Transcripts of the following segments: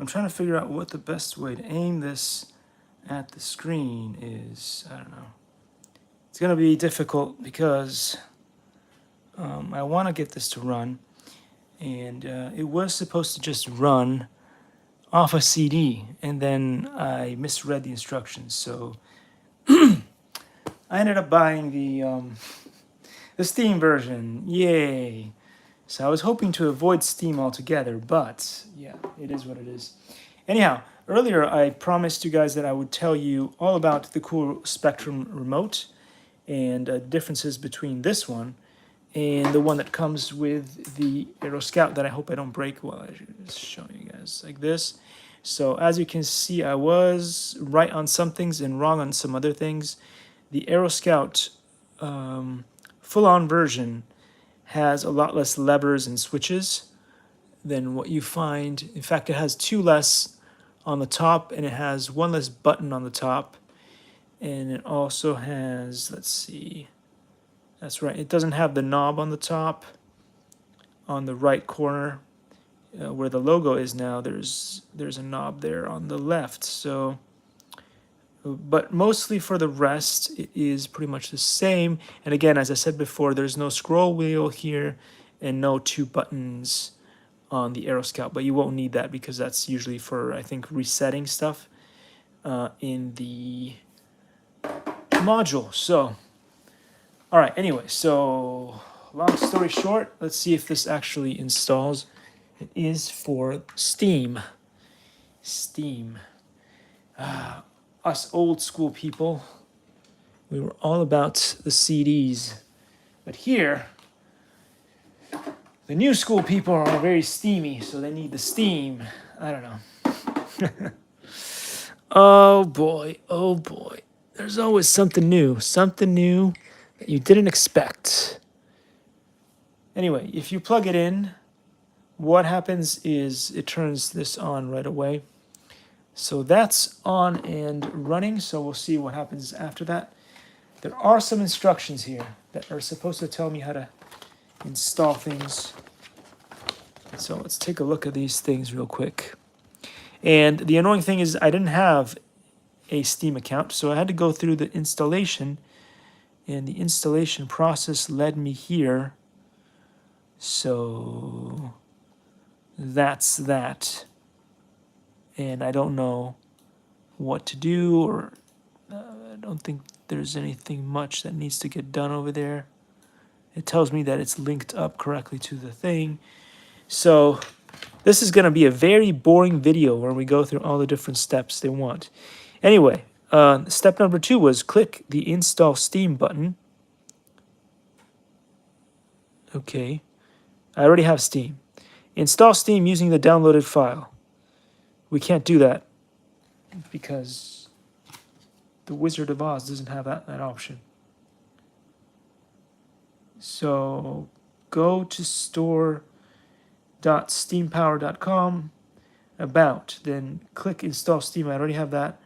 I'm trying to figure out what the best way to aim this at the screen is. I don't know. It's going to be difficult because I want to get this to run. And it was supposed to just run off a CD. And then I misread the instructions. So I ended up buying the Steam version. Yay. So I was hoping to avoid Steam altogether, but yeah, it is what it is. Anyhow, earlier I promised you guys that I would tell you all about the cool Spectrum remote and differences between this one and the one that comes with the Aero Scout that I hope I don't break while I just show you guys like this. So as you can see, I was right on some things and wrong on some other things. The Aero Scout full-on version has a lot less levers and switches than what you find. In fact, it has 2 less on the top, and it has 1 less button on the top. And it also has, let's see, that's right, it doesn't have the knob on the top. On the right corner, where the logo is now, there's a knob there on the left. So, but mostly for the rest, it is pretty much the same. And again, as I said before, there's no scroll wheel here and no 2 buttons on the Aero Scout, but you won't need that because that's usually for, I think, resetting stuff in the module. So, all right, anyway, so long story short, let's see if this actually installs. It is for Steam. Steam. Us old school people, we were all about the CDs. But here, the new school people are very steamy, so they need the Steam. I don't know. Oh boy, oh boy. There's always something new that you didn't expect. Anyway, if you plug it in, what happens is it turns this on right away. So that's on and running, so we'll see what happens after that. There are some instructions here that are supposed to tell me how to install things. So let's take a look at these things real quick. And the annoying thing is I didn't have a Steam account, so I had to go through the installation, and the installation process led me here. So that's that. And I don't know what to do, or I don't think there's anything much that needs to get done over there. It tells me that it's linked up correctly to the thing. So this is going to be a very boring video where we go through all the different steps they want. Anyway, step number 2 was click the Install Steam button. Okay, I already have Steam. Install Steam using the downloaded file. We can't do that because the Wizard of Oz doesn't have that option. So go to store.steampower.com, about, then click Install Steam. I already have that.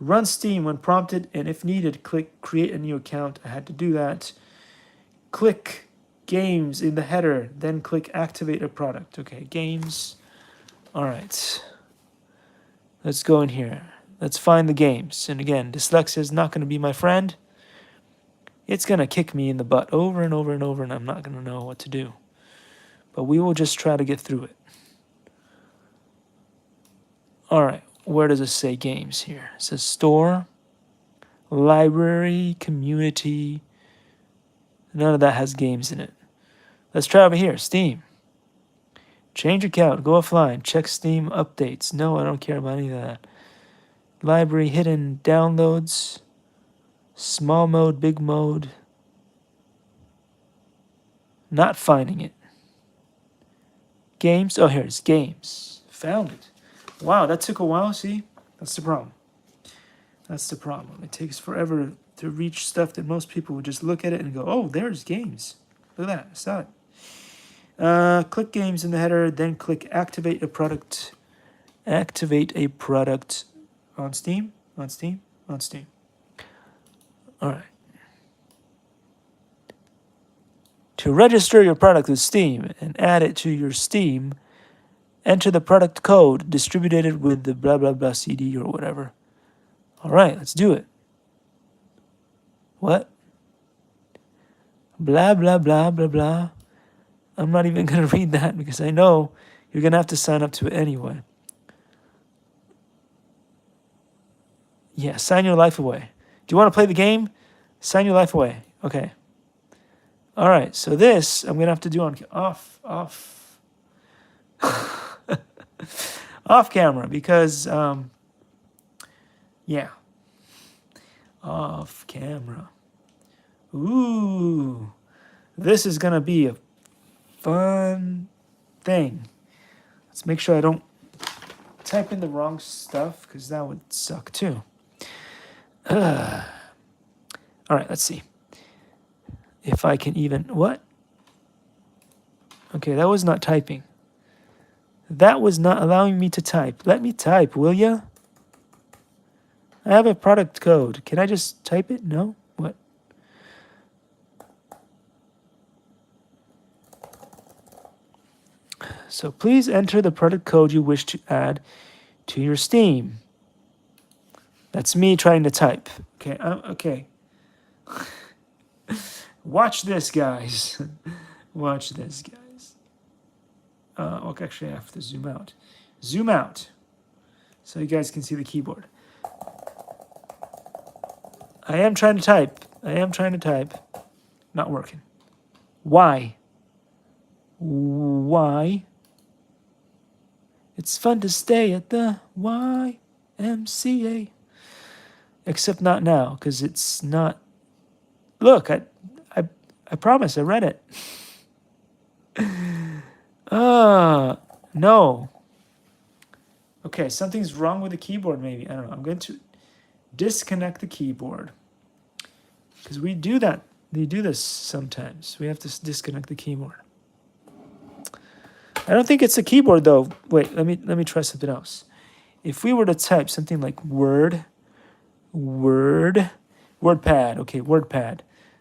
Run Steam when prompted, and if needed, click Create a new account. I had to do that. Click Games in the header, then click Activate a product. Okay, Games. All right. Let's go in here. Let's find the games. And again, dyslexia is not going to be my friend. It's going to kick me in the butt over and over and over, and I'm not going to know what to do. But we will just try to get through it. All right, where does it say games here? It says Store, Library, Community. None of that has games in it. Let's try over here, Steam. Change account, go offline, check Steam updates. No, I don't care about any of that. Library, hidden downloads, small mode, big mode. Not finding it. Games, oh, here it is, games. Found it. Wow, that took a while, see? That's the problem. That's the problem. It takes forever to reach stuff that most people would just look at it and go, oh, there's games. Look at that, I saw it. Click games in the header, then click activate a product. Activate a product on Steam, on Steam, on Steam. All right. To register your product with Steam and add it to your Steam enter the product code distributed with the blah blah blah CD or whatever. All right, let's do it. What? Blah blah blah blah blah. I'm not even gonna read that because I know you're gonna have to sign up to it anyway. Yeah, sign your life away. Do you want to play the game? Sign your life away. Okay. All right. So this I'm gonna have to do on off off camera because yeah, off camera. Ooh, this is gonna be a fun thing. Let's make sure I don't type in the wrong stuff because that would suck too. All right, let's see if I can even what? Okay, that was not typing. That was not allowing me to type. Let me type, will ya? I have a product code. Can I just type it? No? What? So please enter the product code you wish to add to your Steam. That's me trying to type. Okay, okay. Watch this, guys. Watch this, guys. Okay, actually, I have to zoom out. Zoom out so you guys can see the keyboard. I am trying to type. I am trying to type. Not working. Why? Why? It's fun to stay at the YMCA. Except not now, because it's not. Look, I promise I read it. No. Okay, something's wrong with the keyboard maybe. I don't know. I'm going to disconnect the keyboard. Because we do that. We do this sometimes. We have to disconnect the keyboard. I don't think it's a keyboard though. Wait, let me try something else. If we were to type something like WordPad. Okay, WordPad.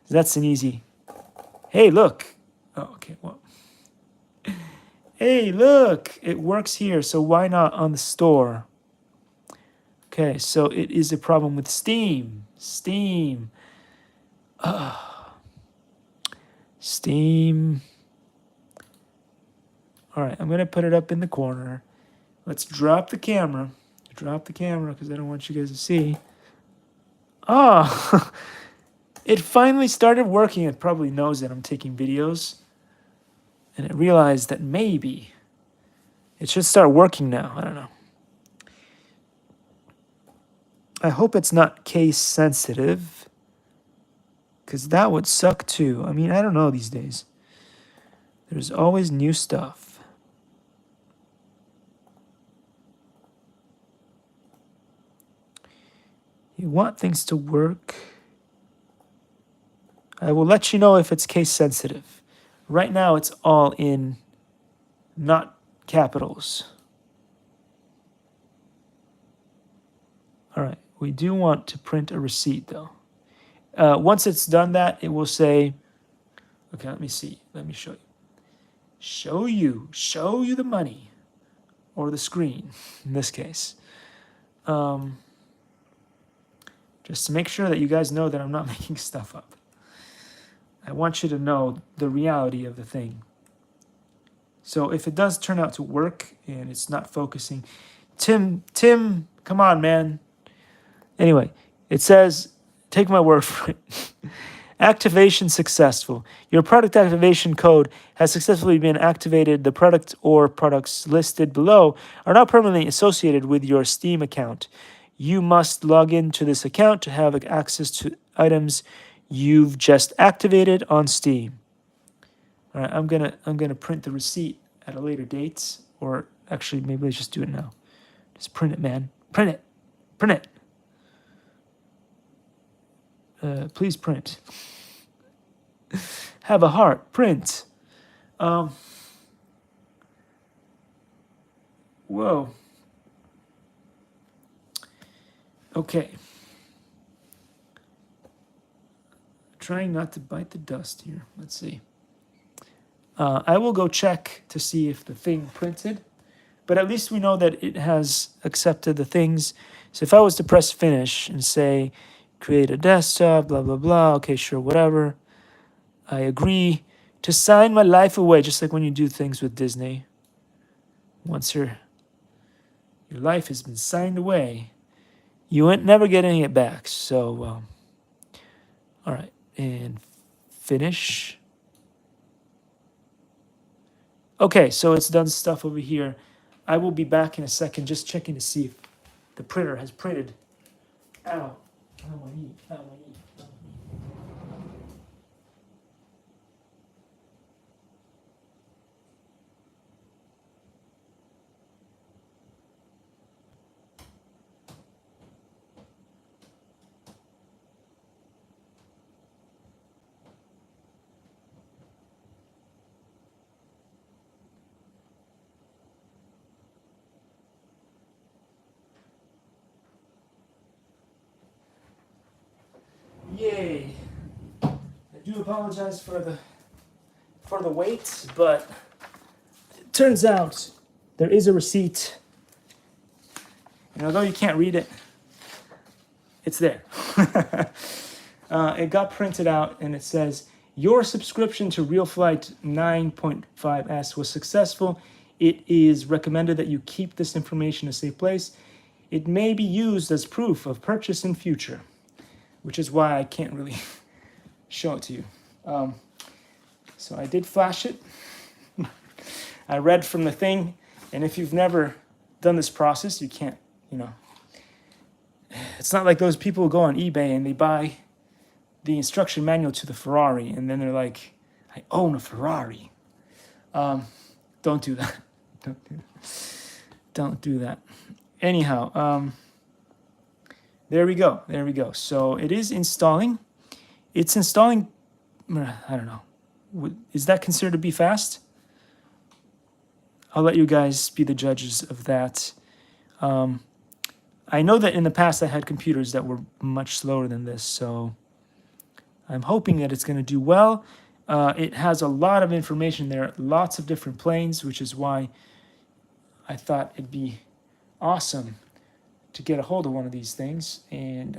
That's an easy. Hey, look. Oh, okay. Well. Hey, look. It works here. So why not on the store? Okay, so it is a problem with Steam. Steam. Steam. All right, I'm going to put it up in the corner. Let's drop the camera. Drop the camera because I don't want you guys to see. Ah, it finally started working. It probably knows that I'm taking videos. And it realized that maybe it should start working now. I don't know. I hope it's not case sensitive. Because that would suck too. I mean, I don't know these days. There's always new stuff. You want things to work. I will let you know if it's case sensitive. Right now, it's all in not capitals. All right, we do want to print a receipt though. Once it's done that, it will say, okay, let me see. Let me show you. Show you the money or the screen in this case. Just to make sure that you guys know that I'm not making stuff up. I want you to know the reality of the thing. So if it does turn out to work and it's not focusing, Tim, come on, man. Anyway, it says, take my word for it. Activation successful. Your product activation code has successfully been activated. The product or products listed below are now permanently associated with your Steam account. You must log into this account to have access to items you've just activated on Steam. All right, I'm gonna print the receipt at a later date, or actually maybe let's just do it now. Just print it, man. Print it. Print it. Please print. Have a heart. Print. Whoa. Okay. Trying not to bite the dust here. Let's see. I will go check to see if the thing printed. but at least we know that it has accepted the things. So if I was to press finish and say, create a desktop, blah, blah, blah, okay, sure, whatever. I agree to sign my life away, just like when you do things with Disney. Once your life has been signed away, you ain't never getting it back. So, all right, and finish. Okay, so it's done stuff over here. I will be back in a second, just checking to see if the printer has printed. Ow. Ow, my knee. Ow, my knee. Yay! I do apologize for the wait, but it turns out there is a receipt, and although you can't read it, it's there. It got printed out, and it says, your subscription to Rf9.5 was successful. It is recommended that you keep this information in a safe place. It may be used as proof of purchase in future, which is why I can't really show it to you. So I did flash it. I read from the thing, and if you've never done this process, you can't, it's not like those people who go on eBay and they buy the instruction manual to the Ferrari, and then they're like, I own a Ferrari. Don't do that. Don't do that. Anyhow, there we go. There we go. So it is installing. It's installing, I don't know. Is that considered to be fast? I'll let you guys be the judges of that. I know that in the past I had computers that were much slower than this, so I'm hoping that it's going to do well. It has a lot of information there, lots of different planes, which is why I thought it'd be awesome to get a hold of one of these things. And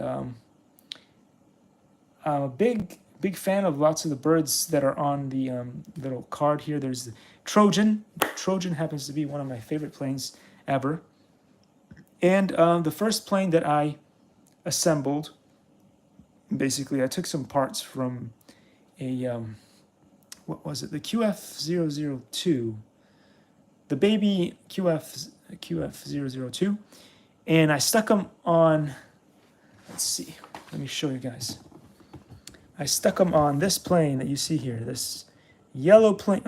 I'm a big fan of lots of the birds that are on the little card here. There's the Trojan. Trojan happens to be one of my favorite planes ever. And the first plane that I assembled, basically I took some parts from a, what was it? The QF002, the baby QF002. And I stuck them on, let's see, let me show you guys. I stuck them on this plane that you see here, this yellow plane.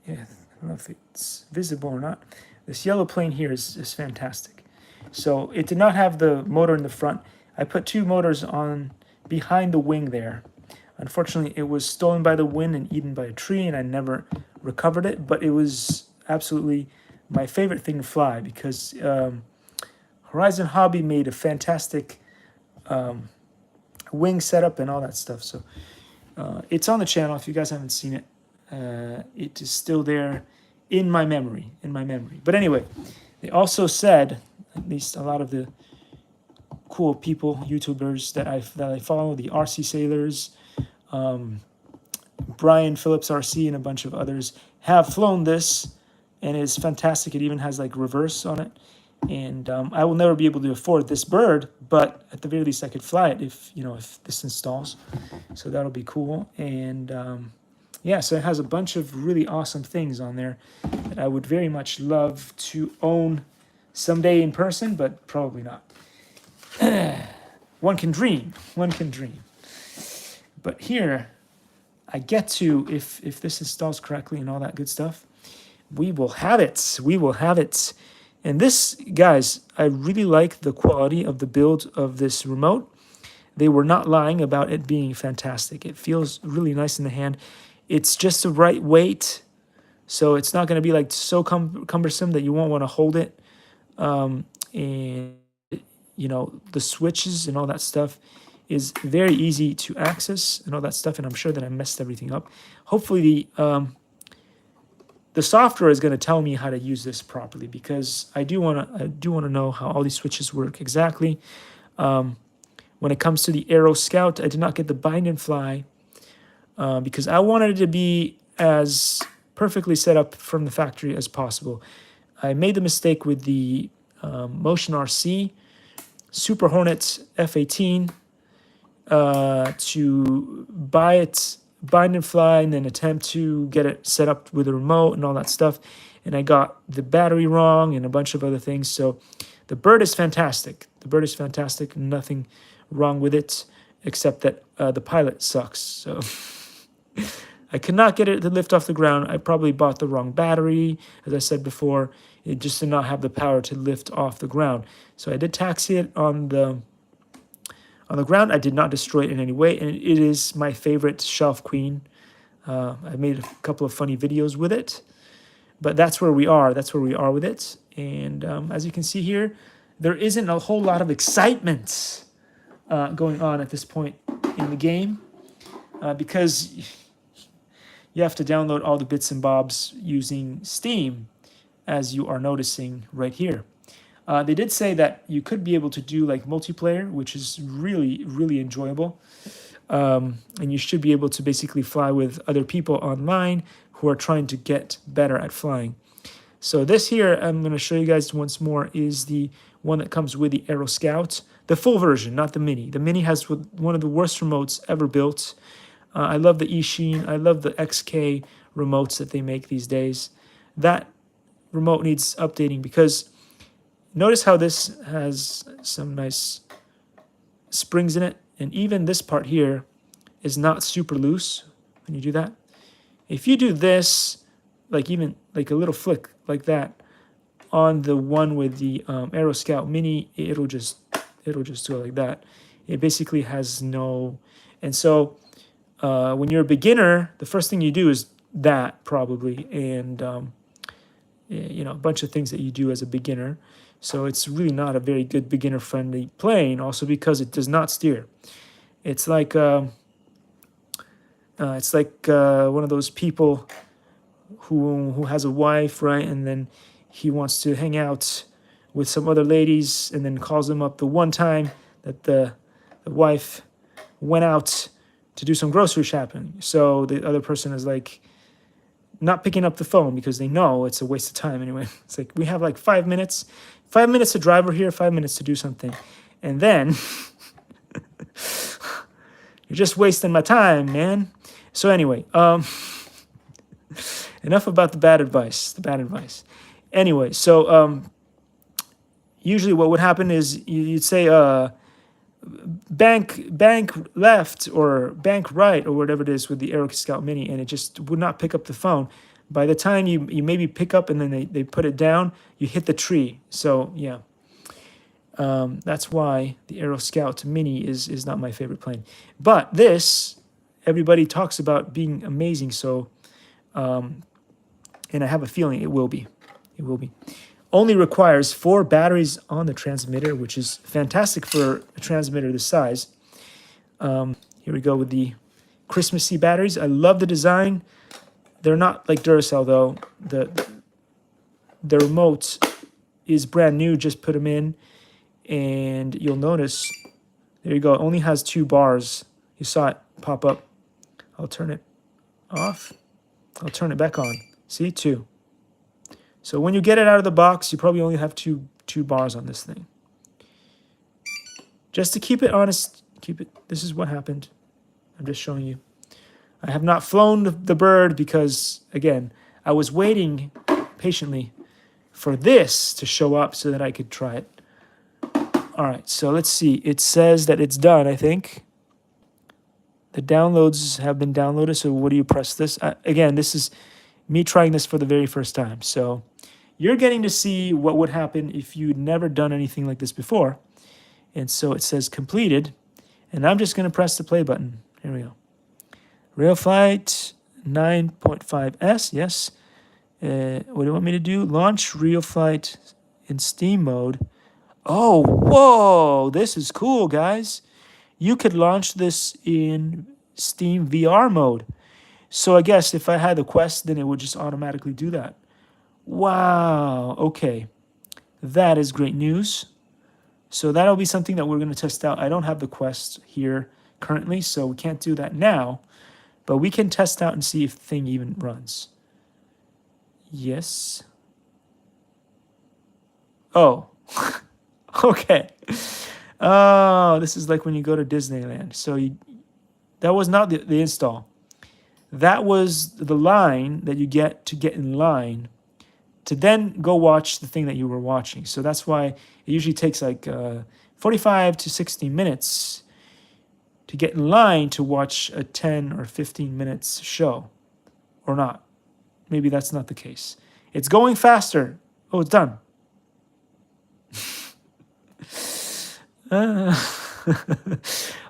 Yeah, I don't know if it's visible or not. This yellow plane here is fantastic. So it did not have the motor in the front. I put two motors on behind the wing there. Unfortunately, it was stolen by the wind and eaten by a tree, and I never recovered it. But it was absolutely my favorite thing to fly because Horizon Hobby made a fantastic wing setup and all that stuff. So it's on the channel. If you guys haven't seen it, it is still there in my memory. But anyway, they also said, at least a lot of the cool people, YouTubers that I follow, the RC Sailors, Brian Phillips RC, and a bunch of others have flown this, and it's fantastic. It even has like reverse on it. And I will never be able to afford this bird, but at the very least I could fly it if this installs. So that'll be cool. And yeah, so it has a bunch of really awesome things on there that I would very much love to own someday in person, but probably not. One can dream. But here, I get to, if this installs correctly and all that good stuff, we will have it. And this, guys, I really like the quality of the build of this remote. They were not lying about it being fantastic. It feels really nice in the hand. It's just the right weight, so it's not going to be like so cumbersome that you won't want to hold it. And the switches and all that stuff is very easy to access and all that stuff. And I'm sure that I messed everything up. Hopefully the the software is going to tell me how to use this properly, because I do want to know how all these switches work exactly. When it comes to the Aero Scout, I did not get the bind and fly because I wanted it to be as perfectly set up from the factory as possible. I made the mistake with the Motion RC Super Hornet F18 to buy it, bind and fly, and then attempt to get it set up with a remote and all that stuff. And I got the battery wrong and a bunch of other things. So the bird is fantastic. The bird is fantastic. Nothing wrong with it, except that the pilot sucks. So I could not get it to lift off the ground. I probably bought the wrong battery. As I said before, it just did not have the power to lift off the ground. So I did taxi it on the ground. I did not destroy it in any way, and it is my favorite shelf queen. I made a couple of funny videos with it, but that's where we are. That's where we are with it. And as you can see here, there isn't a whole lot of excitement going on at this point in the game because you have to download all the bits and bobs using Steam, as you are noticing right here. They did say that you could be able to do like multiplayer, which is really, really enjoyable. And you should be able to basically fly with other people online who are trying to get better at flying. So this here, I'm going to show you guys once more, is the one that comes with the Aero Scout. The full version, not the Mini. The Mini has one of the worst remotes ever built. I love the eSheen. I love the XK remotes that they make these days. That remote needs updating because notice how this has some nice springs in it. And even this part here is not super loose when you do that. If you do this, like even like a little flick like that on the one with the Aero Scout Mini, it'll just go like that. It basically has no, and so when you're a beginner, the first thing you do is that probably, and you know, a bunch of things that you do as a beginner. So it's really not a very good beginner-friendly plane, also because it does not steer. It's like one of those people who has a wife, right, and then he wants to hang out with some other ladies, and then calls them up the one time that the wife went out to do some grocery shopping. So the other person is like not picking up the phone because they know it's a waste of time anyway. It's like, we have like 5 minutes. 5 minutes to drive over here, 5 minutes to do something. And then you're just wasting my time, man. So anyway, enough about the bad advice. Anyway, so usually what would happen is you'd say bank left or bank right or whatever it is with the Aero Scout Mini, and it just would not pick up the phone. By the time you maybe pick up and then they put it down, you hit the tree. So yeah, that's why the Aero Scout Mini is not my favorite plane. But this, everybody talks about being amazing. So, and I have a feeling it will be. It will be. Only requires 4 batteries on the transmitter, which is fantastic for a transmitter this size. Here we go with the Christmassy batteries. I love the design. They're not like Duracell though. The remote is brand new. Just put them in, and you'll notice. There you go. It only has 2 bars. You saw it pop up. I'll turn it off. I'll turn it back on. See, 2. So when you get it out of the box, you probably only have two bars on this thing. Just to keep it honest, this is what happened. I'm just showing you. I have not flown the bird because, again, I was waiting patiently for this to show up so that I could try it. All right, so let's see. It says that it's done, I think. The downloads have been downloaded, so what do you press this? Again, this is me trying this for the very first time. So you're getting to see what would happen if you'd never done anything like this before. And so it says completed, and I'm just going to press the play button. Here we go. Rf9.5, yes. What do you want me to do? Launch Rf in Steam mode. Oh, whoa, this is cool, guys. You could launch this in Steam VR mode. So I guess if I had the Quest, then it would just automatically do that. Wow, okay. That is great news. So that'll be something that we're going to test out. I don't have the Quest here currently, so we can't do that now. But we can test out and see if the thing even runs. Yes. Oh. Okay. Oh, this is like when you go to Disneyland. So that was not the install. That was the line that you get to get in line to then go watch the thing that you were watching. So that's why it usually takes like 45 to 60 minutes to get in line to watch a 10 or 15 minutes show, or not. Maybe that's not the case. It's going faster. Oh, it's done.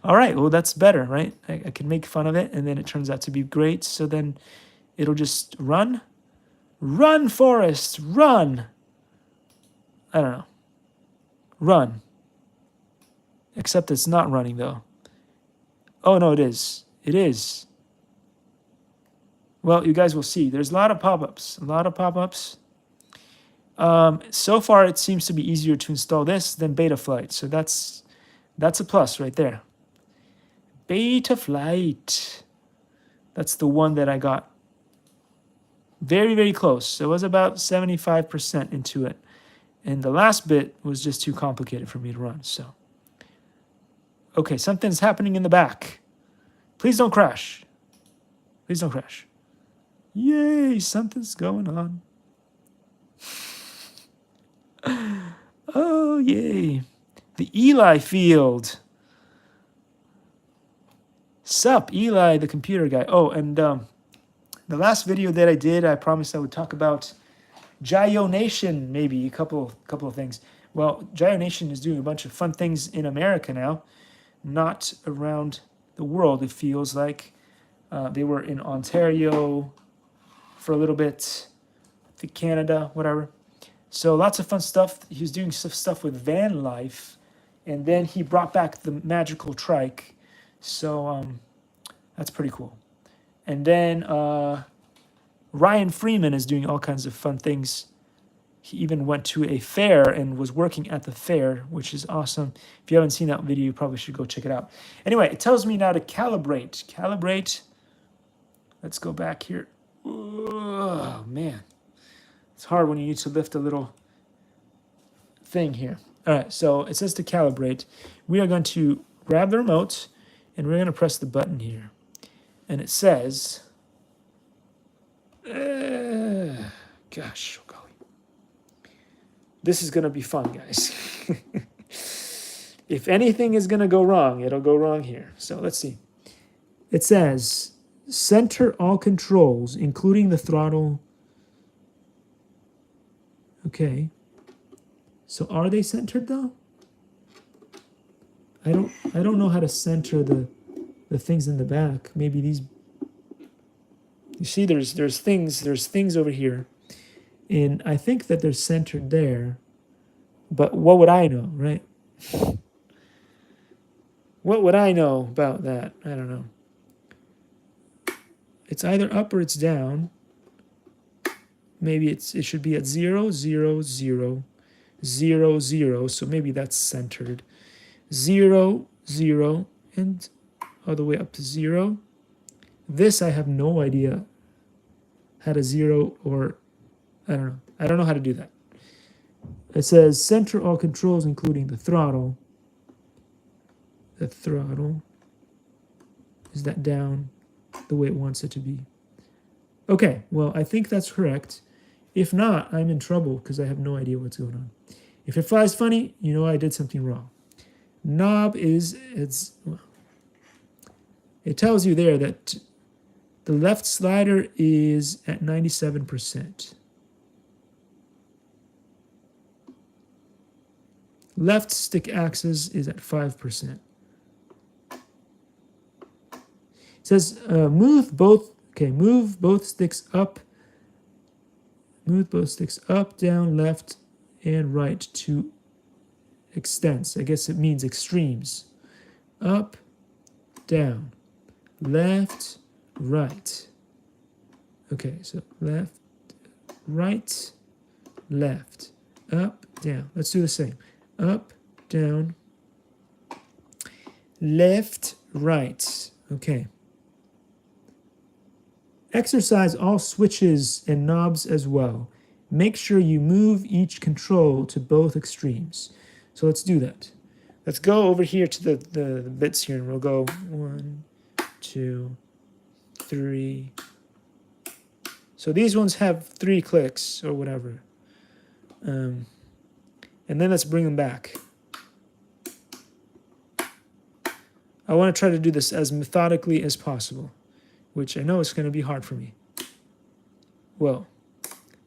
All right, well, that's better, right? I can make fun of it, and then it turns out to be great. So then it'll just run. Run, Forrest, run. I don't know. Run. Except it's not running, though. Oh, no, it is. It is. Well, you guys will see. There's a lot of pop-ups. A lot of pop-ups. So far, it seems to be easier to install this than Betaflight. So that's a plus right there. Betaflight. That's the one that I got. Very, very close. It was about 75% into it. And the last bit was just too complicated for me to run. So, okay, something's happening in the back. Please don't crash. Please don't crash. Yay, something's going on. Oh, yay. The Eli field. Sup, Eli, the computer guy. Oh, and the last video that I did, I promised I would talk about GyroNation, maybe a couple of things. Well, GyroNation is doing a bunch of fun things in America now, not around the world. It feels like they were in Ontario for a little bit, I think Canada, whatever. So lots of fun stuff. He was doing stuff with van life, and then he brought back the magical trike. So that's pretty cool. And then Ryan Freeman is doing all kinds of fun things. He even went to a fair and was working at the fair, which is awesome. If you haven't seen that video, you probably should go check it out. Anyway, it tells me now to calibrate. Calibrate. Let's go back here. Oh, man. It's hard when you need to lift a little thing here. All right, so it says to calibrate. We are going to grab the remote, and we're going to press the button here. And it says, gosh, oh golly. This is going to be fun, guys. If anything is going to go wrong, it'll go wrong here. So let's see. It says, center all controls, including the throttle. Okay. So are they centered though? I don't know how to center the things in the back. Maybe these. You see, there's things over here, and I think that they're centered there. But what would I know, right? What would I know about that? I don't know. It's either up or it's down. Maybe it should be at 0, 0, 0, 0, 0. So maybe that's centered. 0, 0, and all the way up to 0. This I have no idea how to 0 or I don't know. I don't know how to do that. It says center all controls, including the throttle. The throttle. Is that down the way it wants it to be? Okay, well, I think that's correct. If not, I'm in trouble because I have no idea what's going on. If it flies funny, you know I did something wrong. Knob well, it tells you there that the left slider is at 97%. Left stick axis is at 5%. It says move both sticks up. Move both sticks up, down, left, and right to extents. I guess it means extremes. Up, down, left, right. Okay, so left, right, left, up, down. Let's do the same. Up, down, left, right. Okay. Exercise all switches and knobs as well. Make sure you move each control to both extremes. So let's do that. Let's go over here to the bits here, and we'll go 1, 2, 3. So these ones have 3 clicks or whatever. And then let's bring them back. I want to try to do this as methodically as possible, which I know is going to be hard for me. Well,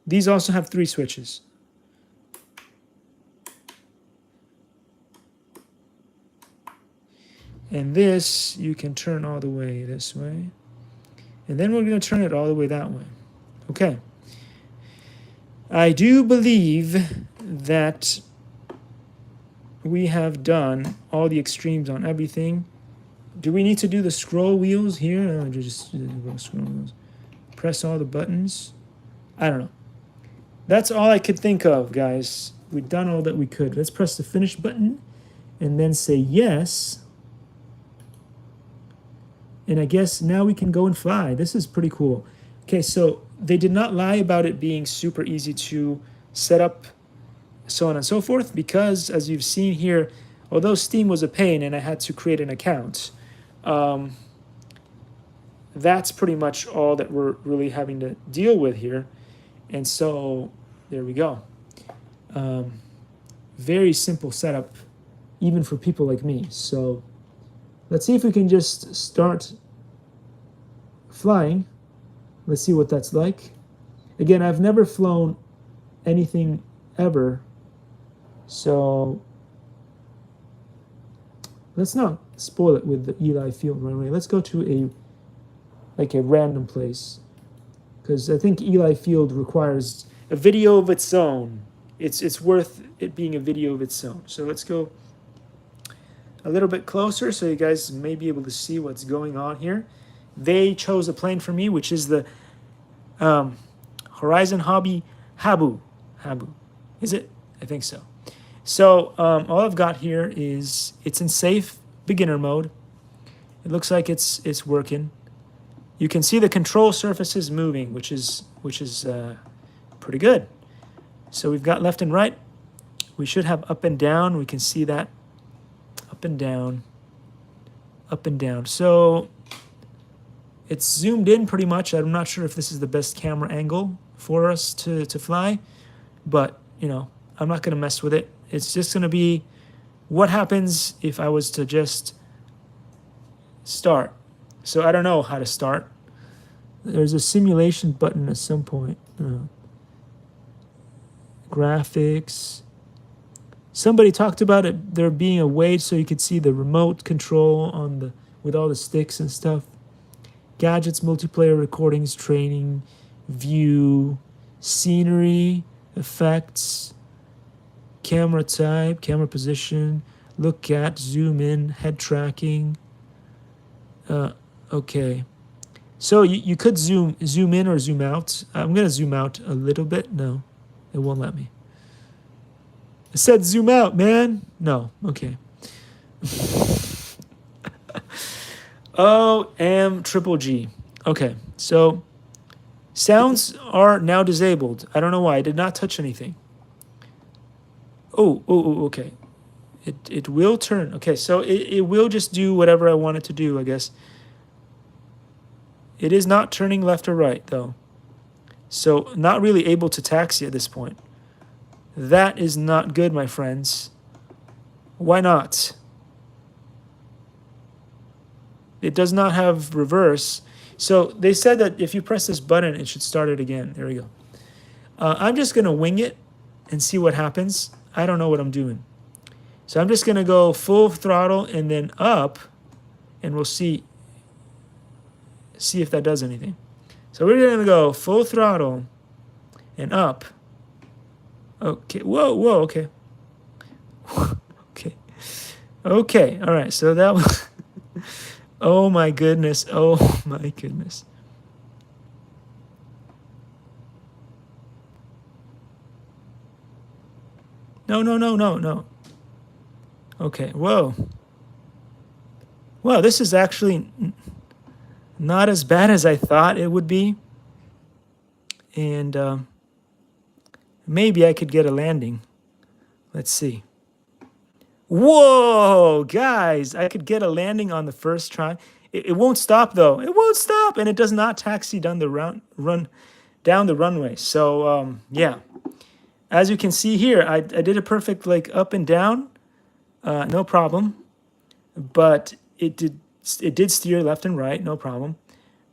these also have 3 switches. And this, you can turn all the way this way. And then we're going to turn it all the way that way. Okay. I do believe that we have done all the extremes on everything. Do we need to do the scroll wheels here? Just scroll wheels. Press all the buttons. I don't know. That's all I could think of, guys. We've done all that we could. Let's press the finish button and then say yes. And I guess now we can go and fly. This is pretty cool. Okay, so they did not lie about it being super easy to set up, so on and so forth, because as you've seen here, although Steam was a pain and I had to create an account, that's pretty much all that we're really having to deal with here. And so there we go. Very simple setup, even for people like me. So let's see if we can just start flying. Let's see what that's like. Again, I've never flown anything ever, so let's not spoil it with the Eli Field runway. Let's go to a random place, because I think Eli Field requires a video of its own. It's worth it being a video of its own. So let's go a little bit closer so you guys may be able to see what's going on here. They chose a plane for me, which is the Horizon Hobby Habu. Is it? I think so. So all I've got here is it's in safe beginner mode. It looks like it's working. You can see the control surfaces moving, which is pretty good. So we've got left and right. We should have up and down. We can see that. Up and down. Up and down. So it's zoomed in pretty much. I'm not sure if this is the best camera angle for us to fly, but you know, I'm not going to mess with it. It's just going to be what happens if I was to just start. So I don't know how to start. There's a simulation button at some point. Graphics. Somebody talked about it there being a way so you could see the remote control on with all the sticks and stuff. Gadgets, multiplayer, recordings, training, view, scenery, effects, camera type, camera position, look at, zoom in, head tracking. Okay. So you could zoom in or zoom out. I'm going to zoom out a little bit. No, it won't let me. It said zoom out, man. No. Okay. OMGGG. Okay. So sounds are now disabled. I don't know why. I did not touch anything. Oh, okay. It will turn. Okay, so it will just do whatever I want it to do, I guess. It is not turning left or right, though. So not really able to taxi at this point. That is not good, my friends. Why not? It does not have reverse. So they said that if you press this button, it should start it again. There we go. I'm just going to wing it and see what happens. I don't know what I'm doing. So I'm just going to go full throttle and then up, and we'll see if that does anything. So we're going to go full throttle and up. Okay. Whoa, okay. Okay, all right. So that was... Oh my goodness. No, no, no, no, no. Okay, whoa. Well, this is actually not as bad as I thought it would be. And maybe I could get a landing. Let's see. Whoa, guys, I could get a landing on the first try. It won't stop though. It won't stop, and it does not taxi down the down the runway. So yeah, as you can see here, I did a perfect like up and down, no problem. But it did steer left and right, no problem.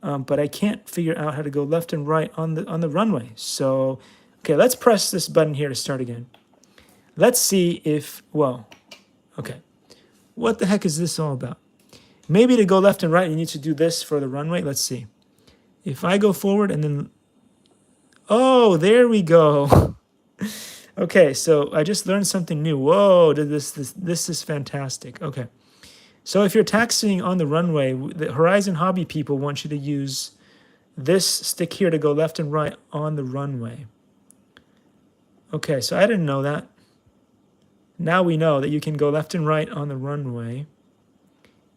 But I can't figure out how to go left and right on the runway. So okay, let's press this button here to start again. Let's see if, well, okay. What the heck is this all about? Maybe to go left and right, you need to do this for the runway. Let's see. If I go forward and then, oh, there we go. Okay, so I just learned something new. Whoa, this is fantastic. Okay. So if you're taxiing on the runway, the Horizon Hobby people want you to use this stick here to go left and right on the runway. Okay, so I didn't know that. Now we know that you can go left and right on the runway.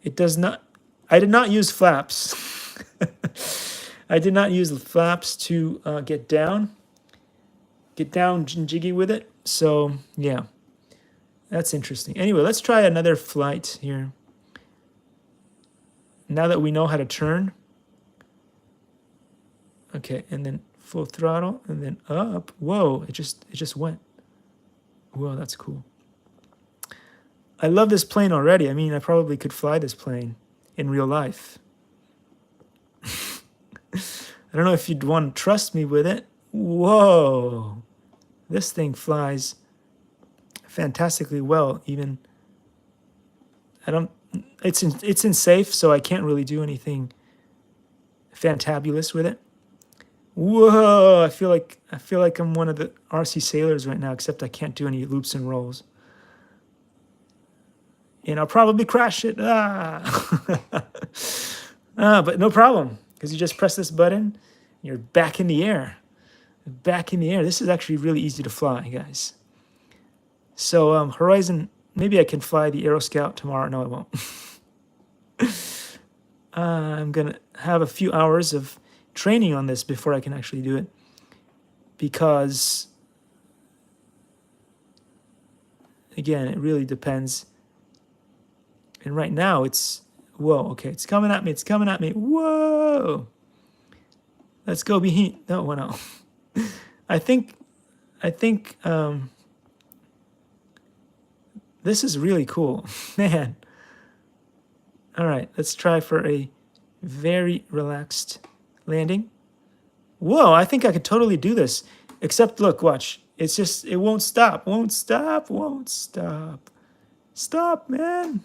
It does not, I did not use flaps. I did not use the flaps to get down and jiggy with it. So yeah, that's interesting. Anyway, let's try another flight here. Now that we know how to turn. Okay, and then full throttle and then up. Whoa, it just went. Whoa, that's cool. I love this plane already. I mean, I probably could fly this plane in real life. I don't know if you'd want to trust me with it. Whoa. This thing flies fantastically well. Even, it's in safe, so I can't really do anything fantabulous with it. Whoa, I feel like I'm one of the RC sailors right now, except I can't do any loops and rolls. And I'll probably crash it. But no problem, because you just press this button, you're back in the air. Back in the air. This is actually really easy to fly, guys. So Horizon, maybe I can fly the Aero Scout tomorrow. No, I won't. I'm going to have a few hours of training on this before I can actually do it. Because, again, it really depends. And right now it's, whoa, okay, it's coming at me, it's coming at me. Whoa. Let's go behind. No, no. I think this is really cool, man. All right, let's try for a very relaxed landing. Whoa, I think I could totally do this. Except, look, watch. It's just, it won't stop, won't stop, won't stop. Stop, man.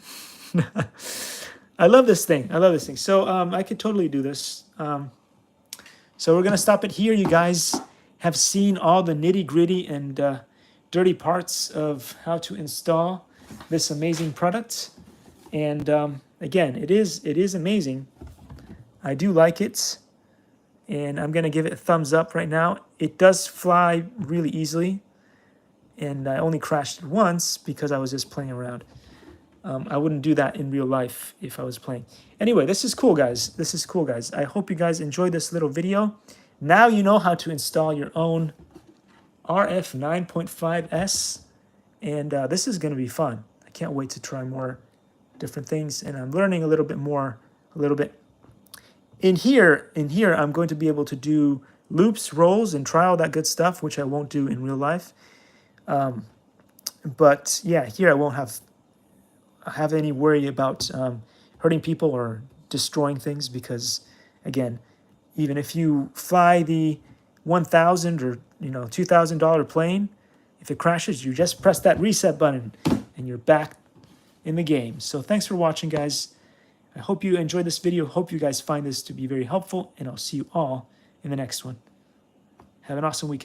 I love this thing. I love this thing. So I could totally do this. So we're going to stop it here. You guys have seen all the nitty-gritty and dirty parts of how to install this amazing product. And again, it is amazing. I do like it. And I'm going to give it a thumbs up right now. It does fly really easily. And I only crashed it once because I was just playing around. I wouldn't do that in real life if I was playing. Anyway, this is cool, guys. This is cool, guys. I hope you guys enjoyed this little video. Now you know how to install your own Rf9.5S. And this is going to be fun. I can't wait to try more different things. And I'm learning a little bit more, In here, I'm going to be able to do loops, rolls, and try all that good stuff, which I won't do in real life. But yeah, here I won't have any worry about hurting people or destroying things because, again, even if you fly the $1,000 or $2,000 plane, if it crashes, you just press that reset button and you're back in the game. So thanks for watching, guys. I hope you enjoyed this video. Hope you guys find this to be very helpful, and I'll see you all in the next one. Have an awesome weekend.